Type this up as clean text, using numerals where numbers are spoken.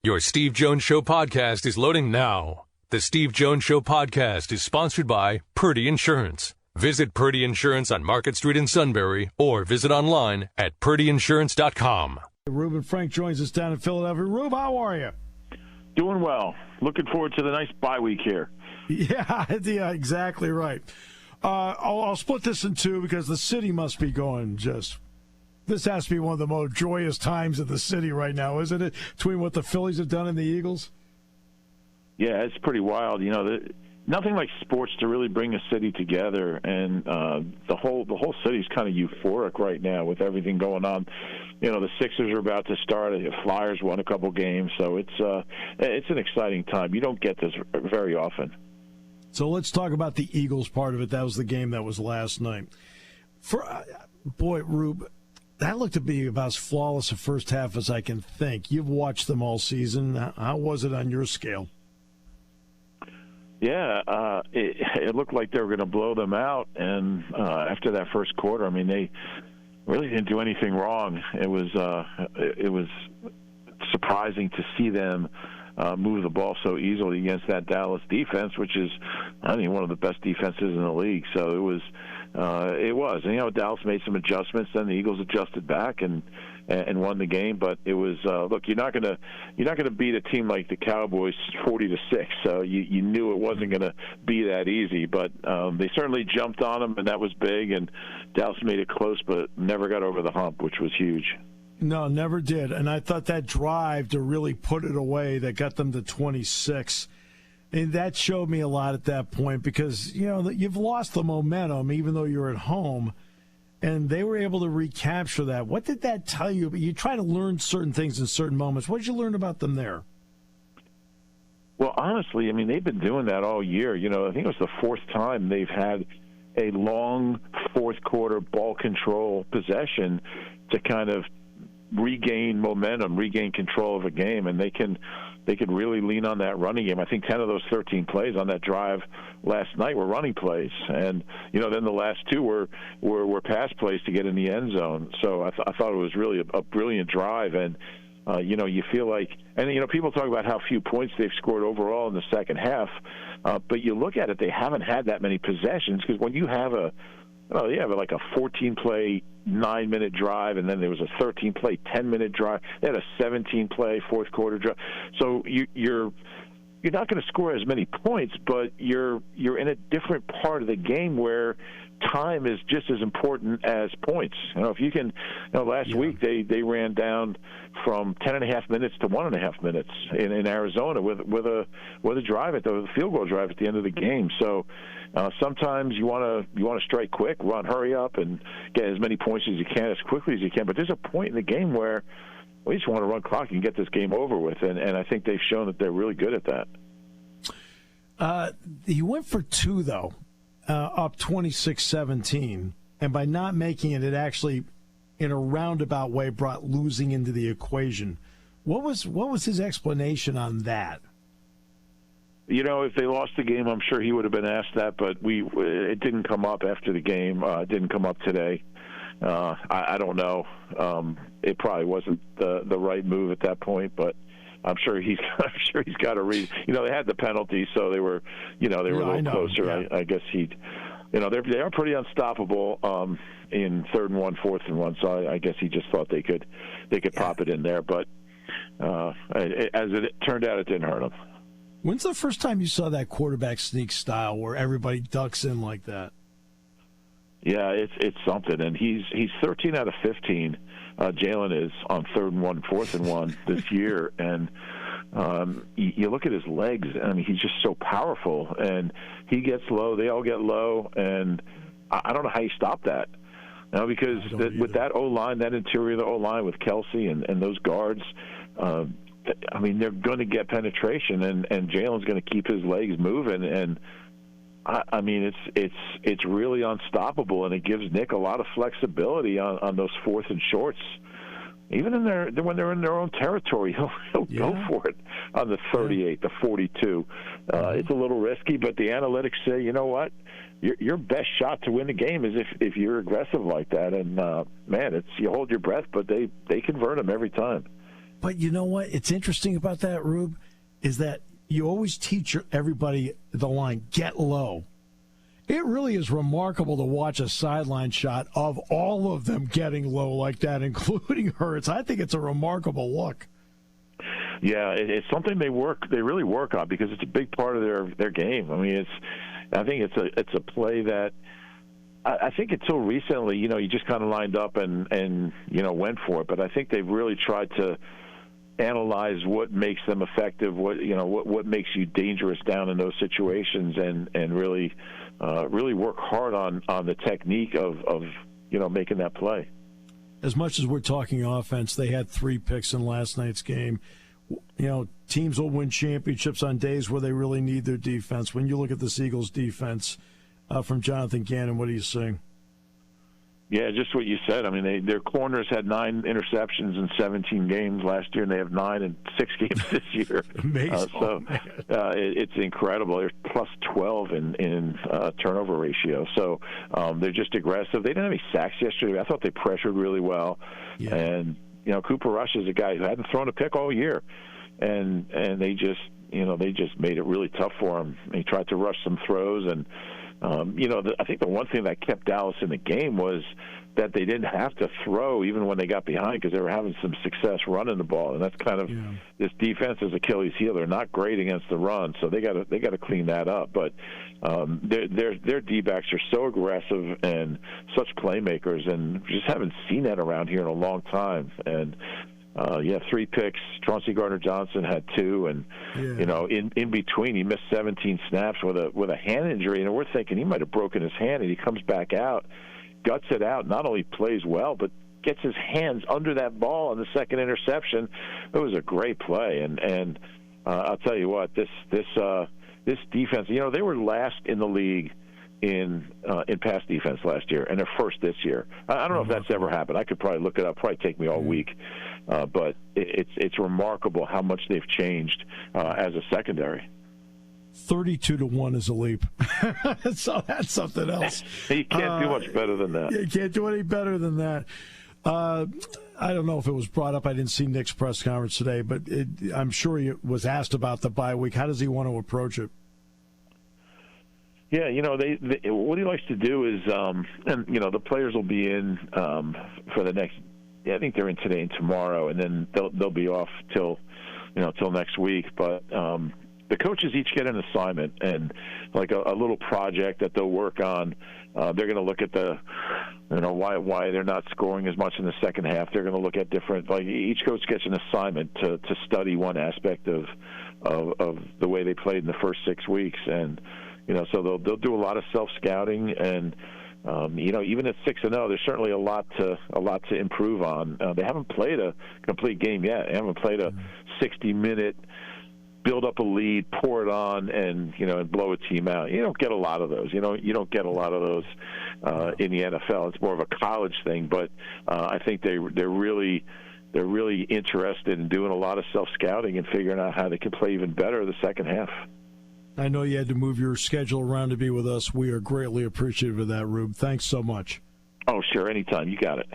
Your Steve Jones Show podcast is loading now. The Steve Jones Show podcast is sponsored by Purdy Insurance. Visit Purdy Insurance on Market Street in Sunbury or visit online at purdyinsurance.com. Reuben Frank joins us down in Philadelphia. Rube, how are you? Doing well. Looking forward to the nice bye week here. Yeah, exactly right. I'll split this in two because the city must be going just... This has to be one of the most joyous times of the city right now, isn't it? Between what the Phillies have done and the Eagles? Yeah, it's pretty wild. You know, nothing like sports to really bring a city together, and the whole city's kind of euphoric right now with everything going on. You know, the Sixers are about to start. The Flyers won a couple games, so it's an exciting time. You don't get this very often. So let's talk about the Eagles part of it. That was the game that was last night. Boy, Rube, that looked to be about as flawless a first half as I can think. You've watched them all season. How was it on your scale? Yeah, it looked like they were going to blow them out, and after that first quarter, I mean, they really didn't do anything wrong. It was surprising to see them move the ball so easily against that Dallas defense, which is, I think, one of the best defenses in the league. So it was. And, you know, Dallas made some adjustments. Then the Eagles adjusted back and won the game. But it was look, you're not gonna beat a team like the Cowboys 40-6. So you knew it wasn't gonna be that easy. But they certainly jumped on them, and that was big. And Dallas made it close, but never got over the hump, which was huge. No, never did. And I thought that drive to really put it away that got them to 26. And that showed me a lot at that point because, you know, you've lost the momentum even though you're at home, and they were able to recapture that. What did that tell you? You try to learn certain things in certain moments. What did you learn about them there? Well, honestly, I mean, they've been doing that all year. You know, I think it was the fourth time they've had a long fourth quarter ball control possession to kind of regain momentum, regain control of a game, and they could really lean on that running game. I think 10 of those 13 plays on that drive last night were running plays, and you know, then the last two were pass plays to get in the end zone. So I thought it was really a brilliant drive, and you know, you feel like, and you know, people talk about how few points they've scored overall in the second half, but you look at it, they haven't had that many possessions because when you have like a 14-play 9-minute drive, and then there was a 13-play 10-minute drive. They had a 17-play fourth quarter drive. So you're not going to score as many points, but you're in a different part of the game where time is just as important as points. You know, if you can, last week they ran down from 10.5 minutes to 1.5 minutes in Arizona with a drive at the field goal drive at the end of the game. So sometimes you want to strike quick, hurry up, and get as many points as you can as quickly as you can. But there's a point in the game where we just want to run clock and get this game over with, and I think they've shown that they're really good at that. You went for two though. Up 26-17, and by not making it, it actually, in a roundabout way, brought losing into the equation. What was his explanation on that? You know, if they lost the game, I'm sure he would have been asked that, but it didn't come up after the game. It didn't come up today. I don't know. It probably wasn't the right move at that point, but I'm sure he's got a reason. You know, they had the penalty, so they were a little closer. Yeah. I guess they are pretty unstoppable in 3rd and 1, 4th and 1. So I guess he just thought they could pop it in there. But as it turned out, it didn't hurt him. When's the first time you saw that quarterback sneak style where everybody ducks in like that? Yeah, it's something, and he's 13 out of 15. Jalen is on 3rd and 1, 4th and 1 this year, and you look at his legs. I mean, he's just so powerful, and he gets low. They all get low, and I don't know how you stop that. Now, because with that O-line, that interior of the O-line with Kelsey and those guards, I mean, they're going to get penetration, and Jalen's going to keep his legs moving, and I mean, it's really unstoppable, and it gives Nick a lot of flexibility on those 4th and shorts. Even when they're in their own territory, he'll go for it on the 38, the 42. It's a little risky, but the analytics say, you know what, your best shot to win the game is if you're aggressive like that. And man, you hold your breath, but they convert them every time. But you know what? It's interesting about that, Rube, is that you always teach everybody the line, get low. It really is remarkable to watch a sideline shot of all of them getting low like that, including Hurts. I think it's a remarkable look. Yeah, it's something they really work on because it's a big part of their game. I mean, I think it's a play that I think until recently, you just kind of lined up and went for it. But I think they've really tried to analyze what makes them effective, what makes you dangerous down in those situations, and really work hard on the technique of making that play. As much as we're talking offense, they had 3 picks in last night's game. Teams will win championships on days where they really need their defense. When you look at the Eagles' defense from Jonathan Gannon, what are you seeing? Yeah, just what you said. I mean, their corners had 9 interceptions in 17 games last year, and they have 9 in 6 games this year. Amazing. It's incredible. They're plus 12 in turnover ratio. So they're just aggressive. They didn't have any sacks yesterday. I thought they pressured really well. Yeah. And Cooper Rush is a guy who hadn't thrown a pick all year, and they just made it really tough for him. He tried to rush some throws, and I think the one thing that kept Dallas in the game was that they didn't have to throw even when they got behind because they were having some success running the ball, and that's kind of this defense's Achilles heel. They're not great against the run, so they got to clean that up. But their D-backs are so aggressive and such playmakers, and just haven't seen that around here in a long time. And 3 picks. Chauncey Gardner-Johnson had 2, and in between he missed 17 snaps with a hand injury, and we're thinking he might have broken his hand, and he comes back out, guts it out, not only plays well, but gets his hands under that ball on the second interception. It was a great play, and I'll tell you what, this defense, they were last in the league in pass defense last year, and they're first this year. I don't know if that's ever happened. I could probably look it up. Probably take me all week. But it's remarkable how much they've changed as a secondary. 32-1 is a leap. So that's something else. You can't do much better than that. You can't do any better than that. I don't know if it was brought up. I didn't see Nick's press conference today, but I'm sure he was asked about the bye week. How does he want to approach it? Yeah, what he likes to do is, the players will be in for the next. Yeah, I think they're in today and tomorrow, and then they'll be off till next week. But the coaches each get an assignment and like a little project that they'll work on. They're going to look at why they're not scoring as much in the second half. They're going to look at different. Like each coach gets an assignment to study one aspect of the way they played in the first 6 weeks, and so they'll do a lot of self-scouting, and even at 6-0, there's certainly a lot to improve on. They haven't played a complete game yet. They haven't played a 60-minute build up a lead, pour it on, and blow a team out. You don't get a lot of those. You don't get a lot of those in the NFL. It's more of a college thing, but I think they're really interested in doing a lot of self-scouting and figuring out how they can play even better the second half. I know you had to move your schedule around to be with us. We are greatly appreciative of that, Rube. Thanks so much. Oh, sure. Anytime. You got it.